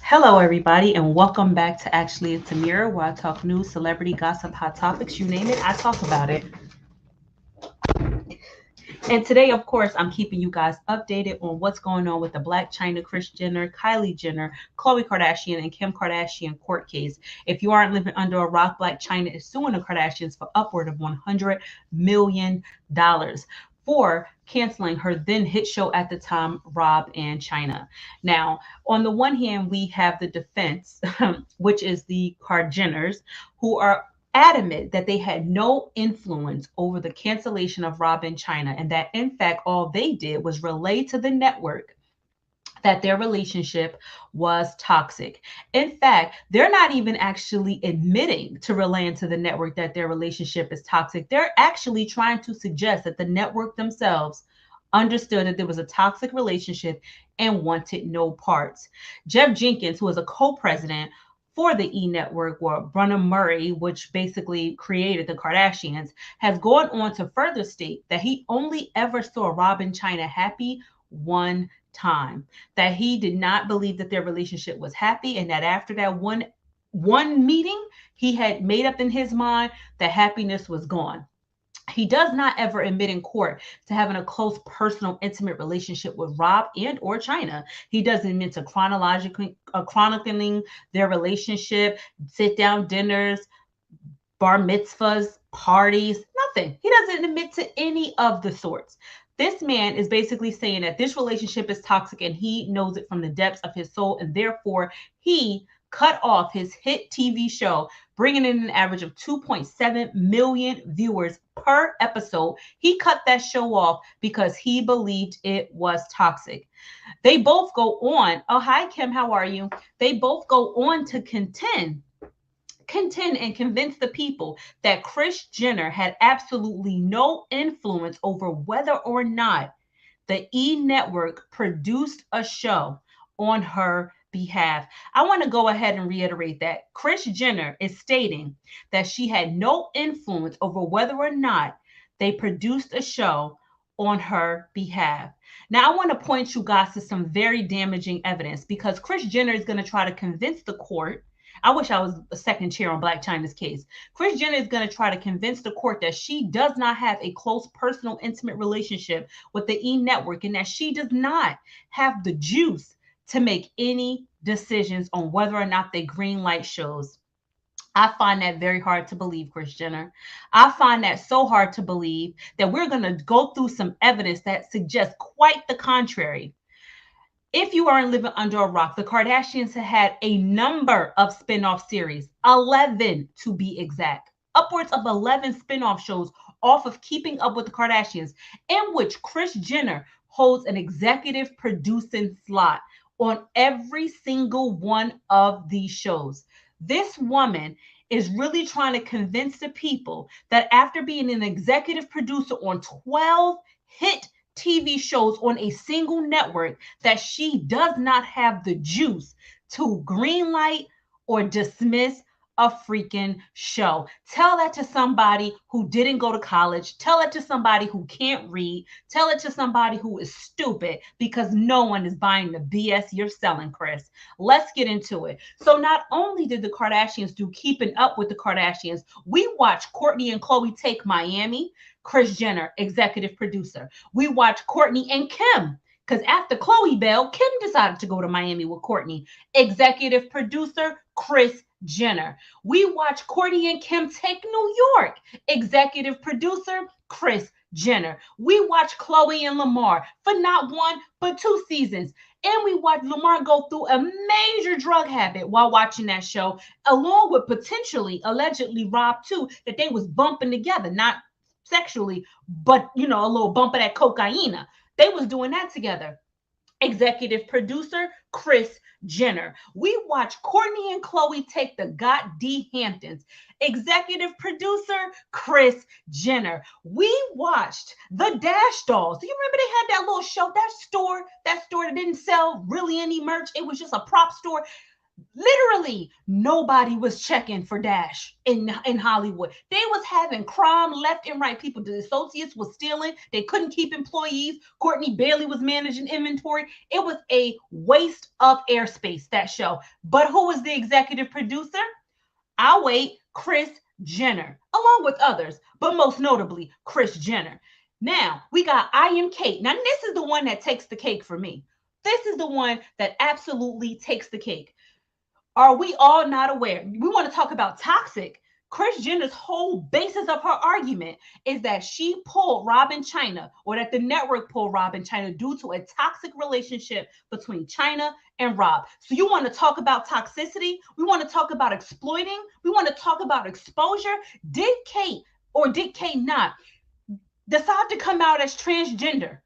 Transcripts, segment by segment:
Hello, everybody, and welcome back to Actually It's a Mirror, where I talk news, celebrity gossip, hot topics, you name it, I talk about it. And today, of course, I'm keeping you guys updated on what's going on with the Blac Chyna, Kris Jenner, Kylie Jenner, Khloe Kardashian, and Kim Kardashian court case. If you aren't living under a rock, Blac Chyna is suing the Kardashians for upward of $100 million for canceling her then hit show at the time, Rob and China. Now, on the one hand, we have the defense, which is the Kardashians, who are adamant that they had no influence over the cancellation of Rob and China, and that in fact all they did was relay to the network that their relationship was toxic. In fact, they're not even actually admitting to relaying to the network that their relationship is toxic. They're actually trying to suggest that the network themselves understood that there was a toxic relationship and wanted no parts. Jeff Jenkins, who is a co-president for the E Network, or Brunham Murray, which basically created the Kardashians, has gone on to further state that he only ever saw Rob and China happy one time, that he did not believe that their relationship was happy, and that after that one meeting, he had made up in his mind that happiness was gone. He does not ever admit in court to having a close, personal, intimate relationship with Rob and or China. He doesn't admit to chronicling their relationship, sit down dinners, bar mitzvahs, parties, nothing. He doesn't admit to any of the sorts. This man is basically saying that this relationship is toxic and he knows it from the depths of his soul, and therefore he cut off his hit TV show, bringing in an average of 2.7 million viewers per episode. He cut that show off because he believed it was toxic. They both go on. Oh, hi, Kim. How are you? They both go on to contend and convince the people that Kris Jenner had absolutely no influence over whether or not the E Network produced a show on her behalf. I want to go ahead and reiterate that Kris Jenner is stating that she had no influence over whether or not they produced a show on her behalf. Now, I want to point you guys to some very damaging evidence, because Kris Jenner is going to try to convince the court. I wish I was a second chair on Blac Chyna's case. Kris Jenner is going to try to convince the court that she does not have a close, personal, intimate relationship with the E Network, and that she does not have the juice to make any decisions on whether or not they green light shows. I find that very hard to believe, Kris Jenner. I find that so hard to believe that we're going to go through some evidence that suggests quite the contrary. If you aren't living under a rock, the Kardashians have had a number of spin-off series, 11 to be exact, upwards of 11 spin-off shows off of Keeping Up with the Kardashians, in which Kris Jenner holds an executive producing slot on every single one of these shows. This woman is really trying to convince the people that after being an executive producer on 12 hit TV shows on a single network, that she does not have the juice to greenlight or dismiss a freaking show. Tell that to somebody who didn't go to college. Tell it to somebody who can't read. Tell it to somebody who is stupid, because no one is buying the BS you're selling, Kris. Let's get into it. So not only did the Kardashians do Keeping Up with the Kardashians, we watched Kourtney and Khloe take Miami. Kris Jenner, executive producer. We watched Kourtney and Kim, because after Khloe bailed, Kim decided to go to Miami with Kourtney. Executive producer, Kris Jenner. We watched Kourtney and Kim take New York. Executive producer, Kris Jenner. We watched Khloe and Lamar for not one, but 2 seasons. And we watched Lamar go through a major drug habit while watching that show, along with potentially, allegedly, Rob too, that they was bumping together, not sexually, but a little bump of that cocaine. They was doing that together. Executive producer, Kris Jenner. We watched Kourtney and Khloe take the Got D Hamptons. Executive producer, Kris Jenner. We watched the Dash Dolls. Do you remember they had that little show, that store that didn't sell really any merch? It was just a prop store. Literally, nobody was checking for Dash in Hollywood. They was having crime left and right. People, the associates was stealing. They couldn't keep employees. Courtney Bailey was managing inventory. It was a waste of airspace, that show. But who was the executive producer? I'll wait, Kris Jenner, along with others, but most notably Kris Jenner. Now, we got I Am Kate. Now, this is the one that takes the cake for me. This is the one that absolutely takes the cake. Are we all not aware? We want to talk about toxic. Kris Jenner's whole basis of her argument is that she pulled Blac Chyna, or that the network pulled Blac Chyna due to a toxic relationship between Chyna and Rob. So you want to talk about toxicity? We want to talk about exploiting? We want to talk about exposure? Did Kate, or did Kate not, decide to come out as transgender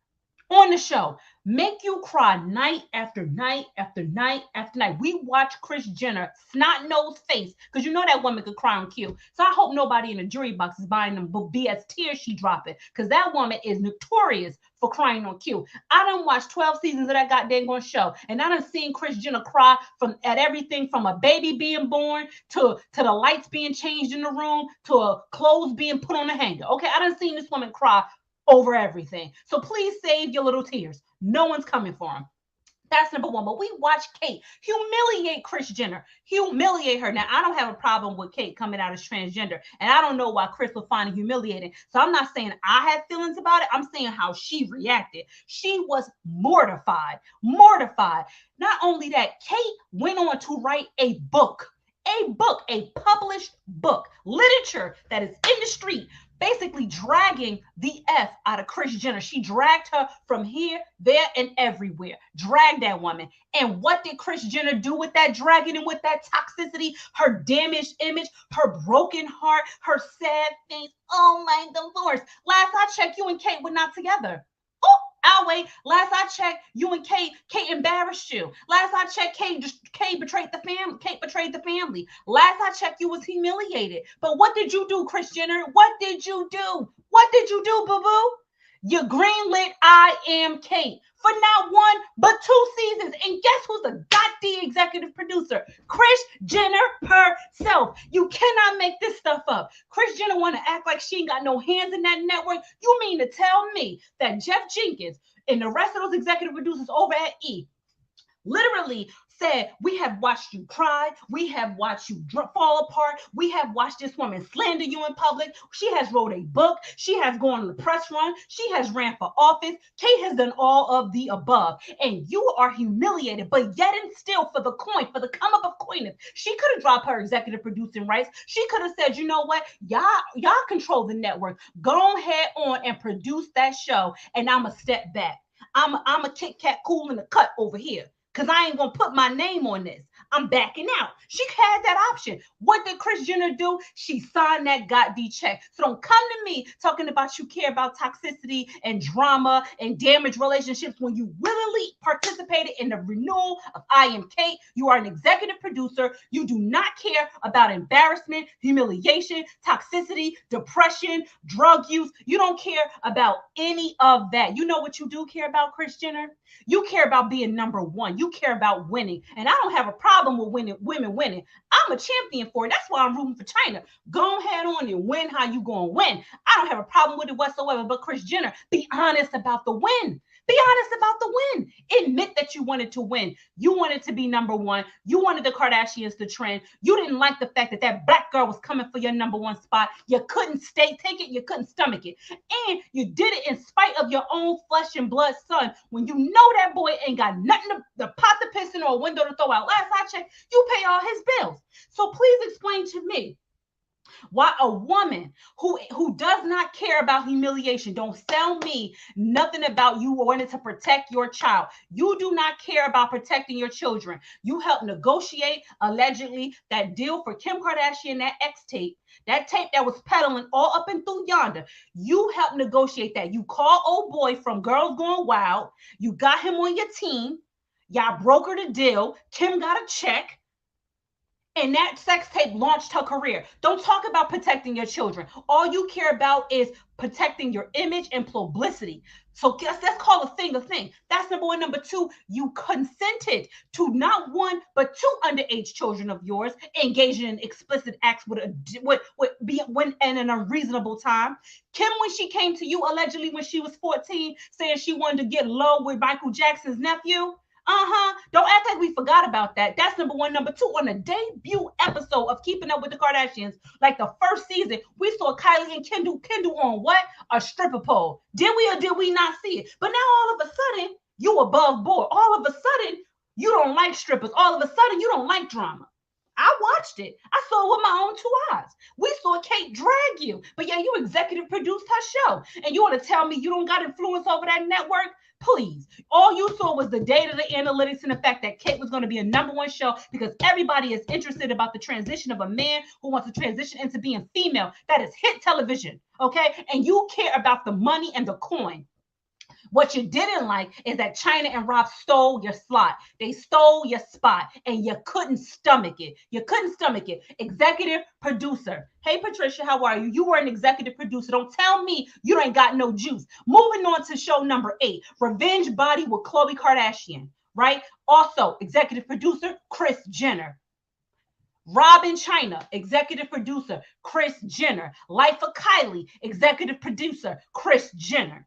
on the show, make you cry night after night after night after night? We watch Kris Jenner snot-nosed face, because you know that woman could cry on cue. So I hope nobody in the jury box is buying them BS tears she dropping, because that woman is notorious for crying on cue. I done watched 12 seasons of that goddamn show, and I done seen Kris Jenner cry at everything from a baby being born to the lights being changed in the room to clothes being put on the hanger. Okay, I done seen this woman cry over everything. So please save your little tears. No one's coming for them. That's number one. But we watch Kate humiliate Kris Jenner, humiliate her. Now, I don't have a problem with Kate coming out as transgender, and I don't know why Kris would find it humiliating. So I'm not saying I had feelings about it. I'm saying how she reacted. She was mortified, mortified. Not only that, Kate went on to write a book, a published book, literature that is in the street, basically dragging the F out of Kris Jenner. She dragged her from here, there, and everywhere. Dragged that woman. And what did Kris Jenner do with that dragging and with that toxicity? Her damaged image, her broken heart, her sad face. Oh my Dolores. Last I checked, you and Kate were not together. Oh, I'll wait. Last I checked, you and Kate embarrassed you. Last I checked, Kate betrayed the family. Kate betrayed the family. Last I checked, you was humiliated. But what did you do, Kris Jenner? What did you do? What did you do, boo-boo? You greenlit I Am Kate for not one, but 2 seasons. And guess who's the goddamn executive producer? Kris Jenner herself. You cannot make this stuff up. Kris Jenner want to act like she ain't got no hands in that network. You mean to tell me that Jeff Jenkins and the rest of those executive producers over at E literally said, we have watched you cry, we have watched you fall apart, we have watched this woman slander you in public, she has wrote a book, she has gone on the press run, she has ran for office, Kate has done all of the above, and you are humiliated. But yet and still, for the coin, for the come up of coinage, she could have dropped her executive producing rights. She could have said, you know what, y'all control the network, go ahead on and produce that show, and I'm a step back. I'm a Kit Kat cool in the cut over here, because I ain't going to put my name on this. I'm backing out. She had that option. What did Kris Jenner do? She signed that goddamn check. So don't come to me talking about you care about toxicity and drama and damaged relationships when you willingly participated in the renewal of I Am Kate. You are an executive producer. You do not care about embarrassment, humiliation, toxicity, depression, drug use. You don't care about any of that. You know what you do care about, Kris Jenner? You care about being number one. You care about winning. And I don't have a problem with women winning. I'm a champion for it. That's why I'm rooting for Chyna. Go ahead on and win how you going to win. I don't have a problem with it whatsoever. But Kris Jenner, be honest about the win. Be honest about the win. Admit that you wanted to win. You wanted to be number one. You wanted the Kardashians to trend. You didn't like the fact that that black girl was coming for your number one spot. You couldn't take it. You couldn't stomach it. And you did it in spite of your own flesh and blood son, when you know that boy ain't got nothing to pot the piss in or a window to throw out. Last I checked, you pay all his bills. So please explain to me why a woman who does not care about humiliation, don't sell me nothing about you wanting to protect your child. You do not care about protecting your children. You helped negotiate, allegedly, that deal for Kim Kardashian, that X tape, that tape that was peddling all up and through yonder. You helped negotiate that. You called old boy from Girls Gone Wild. You got him on your team. Y'all brokered a deal. Kim got a check. And that sex tape launched her career. Don't talk about protecting your children. All you care about is protecting your image and publicity. So let's call a thing a thing. That's number one. Number two, you consented to not one but two underage children of yours engaging in explicit acts when in an unreasonable time. Kim, when she came to you allegedly when she was 14, saying she wanted to get low with Michael Jackson's nephew. Don't act like we forgot about that. That's number one. Number two, on the debut episode of Keeping Up with the Kardashians, like the first season, we saw Kylie and Kendall on what? A stripper pole. Did we or did we not see it? But now all of a sudden, you above board. All of a sudden, you don't like strippers. All of a sudden, you don't like drama. I watched it. I saw it with my own two eyes. We saw Kate drag you. But yeah, you executive produced her show. And you want to tell me you don't got influence over that network? Please. All you saw was the data, the analytics, and the fact that Kate was going to be a number one show because everybody is interested about the transition of a man who wants to transition into being female. That is hit television, okay? And you care about the money and the coin. What you didn't like is that Chyna and Rob stole your slot. They stole your spot and you couldn't stomach it. You couldn't stomach it. Executive producer. Hey, Patricia, how are you? You were an executive producer. Don't tell me you ain't got no juice. Moving on to show number 8, Revenge Body with Khloe Kardashian, right? Also, executive producer, Kris Jenner. Blac Chyna, executive producer, Kris Jenner. Life of Kylie, executive producer, Kris Jenner.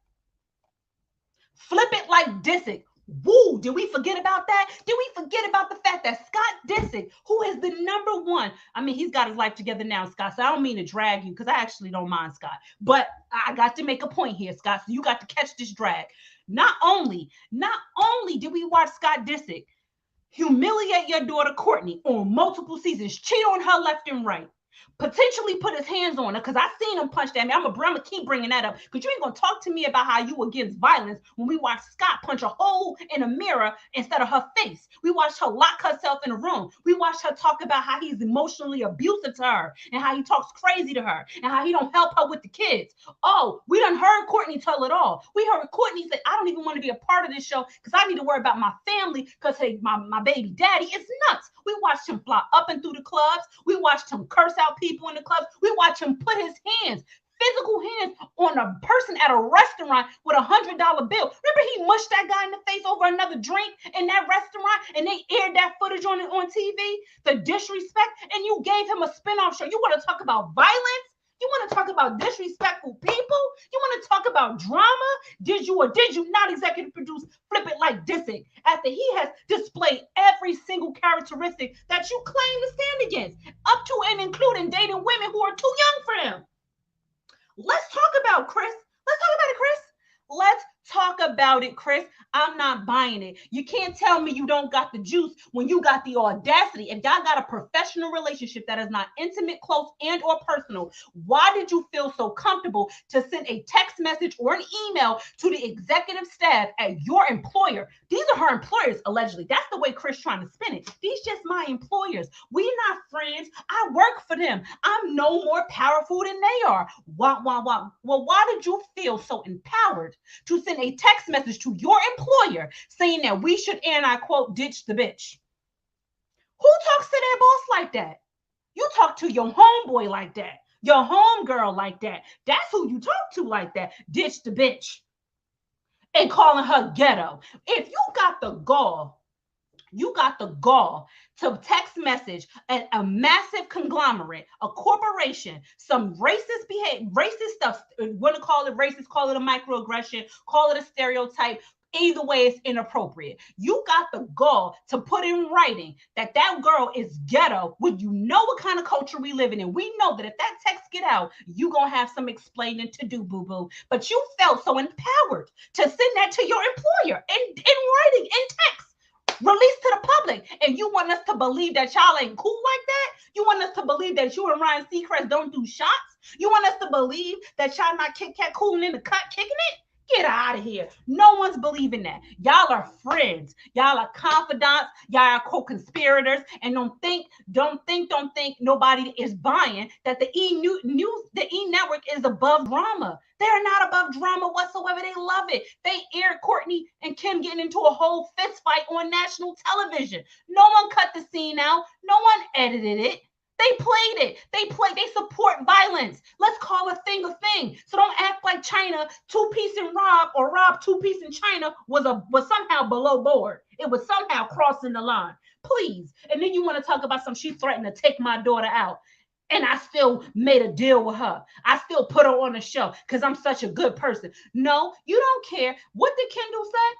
Flip It Like Disick. Woo, did we forget about that? Did we forget about the fact that Scott Disick, who is the number one, I mean, he's got his life together now, Scott, so I don't mean to drag you because I actually don't mind Scott, but I got to make a point here, Scott, so you got to catch this drag. Not only did we watch Scott Disick humiliate your daughter, Courtney, on multiple seasons, cheat on her left and right, potentially put his hands on her, because I seen him punch that man. I'm gonna keep bringing that up because you ain't gonna talk to me about how you against violence when we watched Scott punch a hole in a mirror instead of her face. We watched her lock herself in a room. We watched her talk about how he's emotionally abusive to her and how he talks crazy to her and how he don't help her with the kids. Oh, we done heard Courtney tell it all. We heard Courtney say, I don't even want to be a part of this show because I need to worry about my family because hey, my baby daddy is nuts. We watched him fly up and through the clubs. We watched him curse out people in the clubs. We watched him put his hands, physical hands, on a person at a restaurant with $100 bill. Remember he mushed that guy in the face over another drink in that restaurant and they aired that footage on TV? The disrespect, and you gave him a spin-off show. You want to talk about violence? You want to talk about disrespectful people? You want to talk about drama? Did you or did you not executive produce Flip It Like Disick after he has displayed every single characteristic that you claim to stand against, up to and including dating women who are too young for him? Let's talk about Kris. Let's talk about it, Kris. Let's talk about it, Kris. I'm not buying it. You can't tell me you don't got the juice when you got the audacity. If y'all got a professional relationship that is not intimate, close, and or personal, why did you feel so comfortable to send a text message or an email to the executive staff at your employer? These are her employers, allegedly. That's the way Kris trying to spin it. These just my employers. We not friends. I work for them. I'm no more powerful than they are. Why? Well, why did you feel so empowered to send a text message to your employer saying that we should, and I quote, ditch the bitch? Who talks to their boss like that? You talk to your homeboy like that, your homegirl like that. That's who you talk to like that. Ditch the bitch. And calling her ghetto. If you got the gall to text message a massive conglomerate, a corporation, some racist behavior, racist stuff, want to call it racist, call it a microaggression, call it a stereotype. Either way, it's inappropriate. You got the gall to put in writing that girl is ghetto when you know what kind of culture we live in. And we know that if that text get out, you going to have some explaining to do, boo-boo. But you felt so empowered to send that to your employer in writing, in text. Released to the public, and you want us to believe that y'all ain't cool like that? You want us to believe that you and Ryan Seacrest don't do shots? You want us to believe that y'all not Kit Kat cooling in the cut, kicking it? Get out of here. No one's believing that. Y'all are friends. Y'all are confidants. Y'all are co-conspirators. And don't think nobody is buying that the E Network is above drama. They're not above drama whatsoever. They love it. They aired Courtney and Kim getting into a whole fist fight on national television. No one cut the scene out. No one edited it. They played it. They support violence. Let's call a thing a thing. So don't act like Chyna two-piece in Rob or Rob two-piece in Chyna was somehow below board. It was somehow crossing the line. Please. And then you want to talk about some she threatened to take my daughter out. And I still made a deal with her. I still put her on the show because I'm such a good person. No, you don't care. What did Kendall say?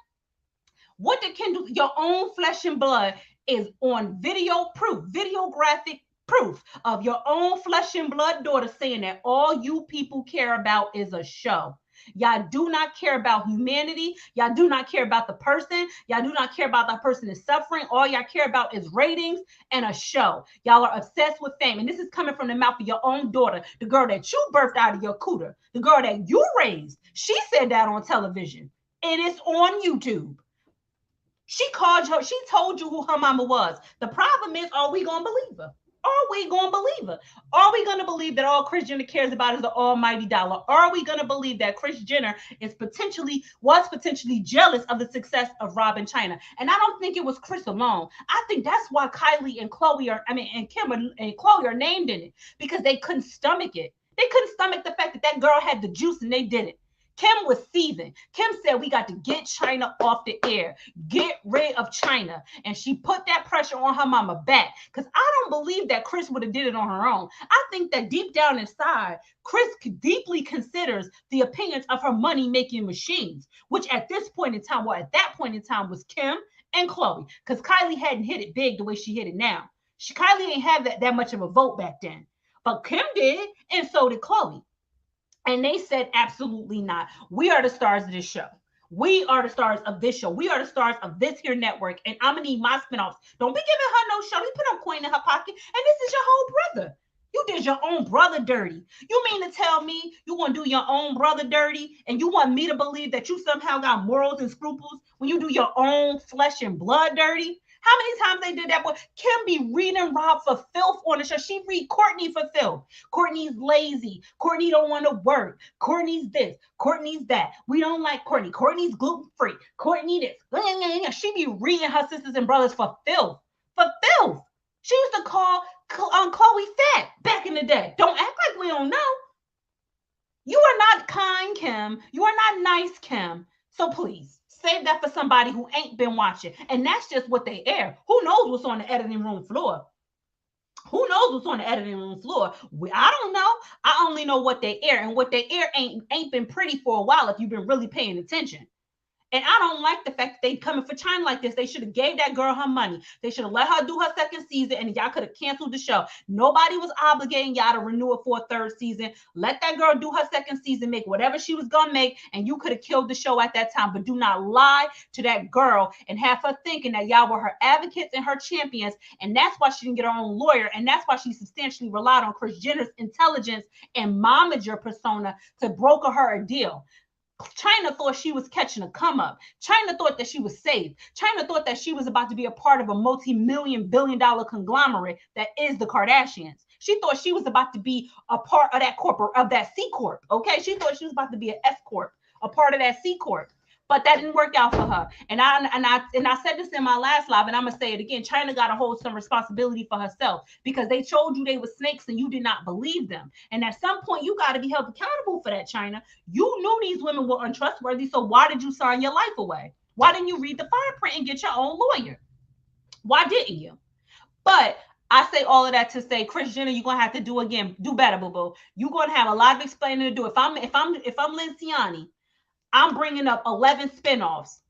What did Kendall? Your own flesh and blood is on video proof, videographic proof of your own flesh and blood daughter saying that all you people care about is a show. Y'all do not care about humanity. Y'all do not care about the person. Y'all do not care about that person is suffering. All y'all care about is ratings and a show. Y'all are obsessed with fame. And this is coming from the mouth of your own daughter, the girl that you birthed out of your cooter, the girl that you raised. She said that on television. It is on YouTube. She called her, she told you who her mama was. The problem is, are we going to believe her? Are we going to believe her? Are we going to believe that all Kris Jenner cares about is the almighty dollar? Are we going to believe that Kris Jenner was potentially jealous of the success of Rob and Chyna? And I don't think it was Kris alone. I think that's why Kylie and Kim and Chloe are named in it, because they couldn't stomach it. They couldn't stomach the fact that that girl had the juice and they did it. Kim was seething. Kim said, we got to get Chyna off the air. Get rid of Chyna. And she put that pressure on her mama back. Because I don't believe that Kris would have did it on her own. I think that deep down inside, Kris deeply considers the opinions of her money-making machines, which at this point in time, at that point in time, was Kim and Chloe. Because Kylie hadn't hit it big the way she hit it now. Kylie ain't have that much of a vote back then. But Kim did, and so did Chloe. And they said, absolutely not. We are the stars of this show. We are the stars of this show. We are the stars of this here network. And I'm going to need my spinoffs. Don't be giving her no show. You put no coin in her pocket. And this is your whole brother. You did your own brother dirty. You mean to tell me you want to do your own brother dirty and you want me to believe that you somehow got morals and scruples when you do your own flesh and blood dirty? How many times they did that? Boy, Kim be reading Rob for filth on the show. She read Courtney for filth. Courtney's lazy. Courtney don't want to work. Courtney's this. Courtney's that. We don't like Courtney. Courtney's gluten-free. Courtney this. She be reading her sisters and brothers for filth. For filth. She used to call Chloe fat back in the day. Don't act like we don't know. You are not kind, Kim. You are not nice, Kim. So please. Save that for somebody who ain't been watching. And that's just what they air. Who knows what's on the editing room floor? Who knows what's on the editing room floor? I don't know. I only know what they air. And what they air ain't been pretty for a while if you've been really paying attention. And I don't like the fact that they coming for Chyna like this. They should have gave that girl her money. They should have let her do her second season and y'all could have canceled the show. Nobody was obligating y'all to renew it for a third season. Let that girl do her second season, make whatever she was going to make, and you could have killed the show at that time. But do not lie to that girl and have her thinking that y'all were her advocates and her champions. And that's why she didn't get her own lawyer. And that's why she substantially relied on Kris Jenner's intelligence and momager persona to broker her a deal. Chyna thought she was catching a come up. Chyna thought that she was safe. Chyna thought that she was about to be a part of a multi-million billion-dollar conglomerate that is the Kardashians. She thought she was about to be a part of that corporate, of that C Corp. Okay, she thought she was about to be an S Corp, a part of that C Corp. But that didn't work out for her. And I said this in my last live, and I'm gonna say it again. Chyna got to hold some responsibility for herself because they told you they were snakes and you did not believe them. And at some point, you got to be held accountable for that, Chyna. You knew these women were untrustworthy, so why did you sign your life away? Why didn't you read the fine print and get your own lawyer? Why didn't you? But I say all of that to say, Kris Jenner, you're gonna have to do better, boo-boo. You're gonna have a lot of explaining to do. If I'm Linciani, I'm bringing up 11 spinoffs.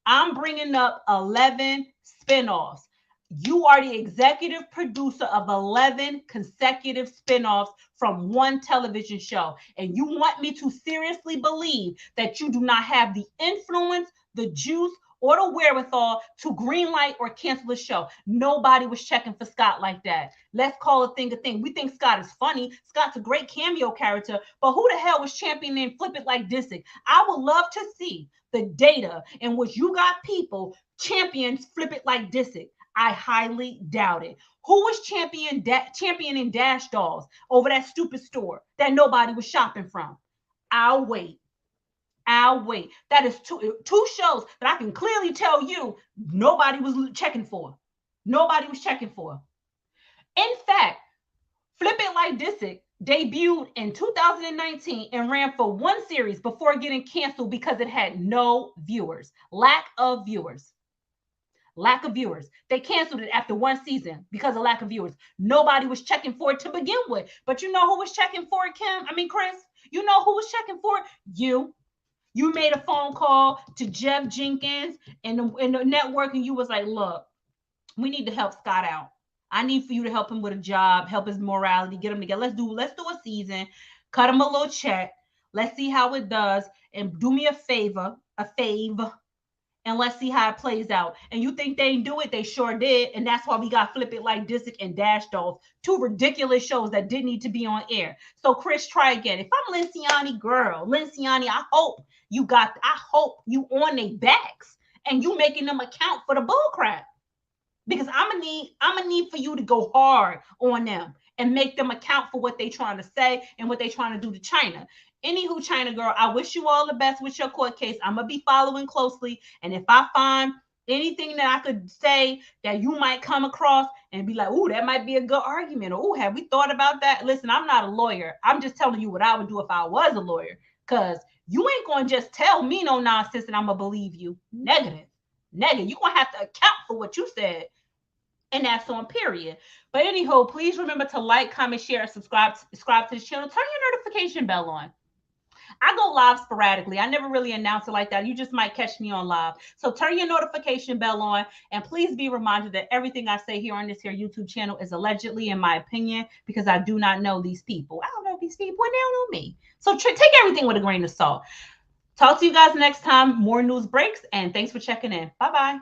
I'm bringing up 11 spinoffs. You are the executive producer of 11 consecutive spinoffs from one television show. And you want me to seriously believe that you do not have the influence, the juice, or the wherewithal to greenlight or cancel the show. Nobody was checking for Scott like that. Let's call a thing a thing. We think Scott is funny. Scott's a great cameo character, but who the hell was championing Flip It Like Disick? I would love to see the data in which you got people champions Flip It Like Disick. I highly doubt it. Who was championing Dash Dolls over that stupid store that nobody was shopping from? I'll wait. That is two shows that I can clearly tell you nobody was checking for. Nobody was checking for. In fact, Flip It Like Disick debuted in 2019 and ran for one series before getting canceled because it had no viewers. Lack of viewers. Lack of viewers. They canceled it after one season because of lack of viewers. Nobody was checking for it to begin with. But you know who was checking for it, Kris? You know who was checking for it? You. You made a phone call to Jeff Jenkins and the network, and you was like, look, we need to help Scott out. I need for you to help him with a job, help his morality, get him together. Let's do a season, cut him a little check. Let's see how it does. And do me a fave, and let's see how it plays out. And you think they didn't do it? They sure did. And that's why we got Flip It Like Disick and Dash Dolls, two ridiculous shows that didn't need to be on air. So Kris, try again. If I'm Linciani girl, Linciani, I hope you on their backs and you making them account for the bull crap. Because I'm gonna need for you to go hard on them and make them account for what they trying to say and what they trying to do to Chyna. Anywho, Chyna girl, I wish you all the best with your court case. I'm gonna be following closely, and if I find anything that I could say that you might come across and be like, "Ooh, that might be a good argument," or "Ooh, have we thought about that?" Listen, I'm not a lawyer. I'm just telling you what I would do if I was a lawyer, because you ain't gonna just tell me no nonsense and I'm gonna believe you. Negative. You're gonna have to account for what you said. And that's on period. But anyhow, please remember to like, comment, share, and subscribe to this channel. Turn your notification bell on. I go live sporadically. I never really announce it like that. You just might catch me on live. So turn your notification bell on, and please be reminded that everything I say here on this here YouTube channel is allegedly in my opinion, because I do not know these people. I don't know these people, and they don't know me. So take everything with a grain of salt. Talk to you guys next time. More news breaks, and thanks for checking in. Bye-bye.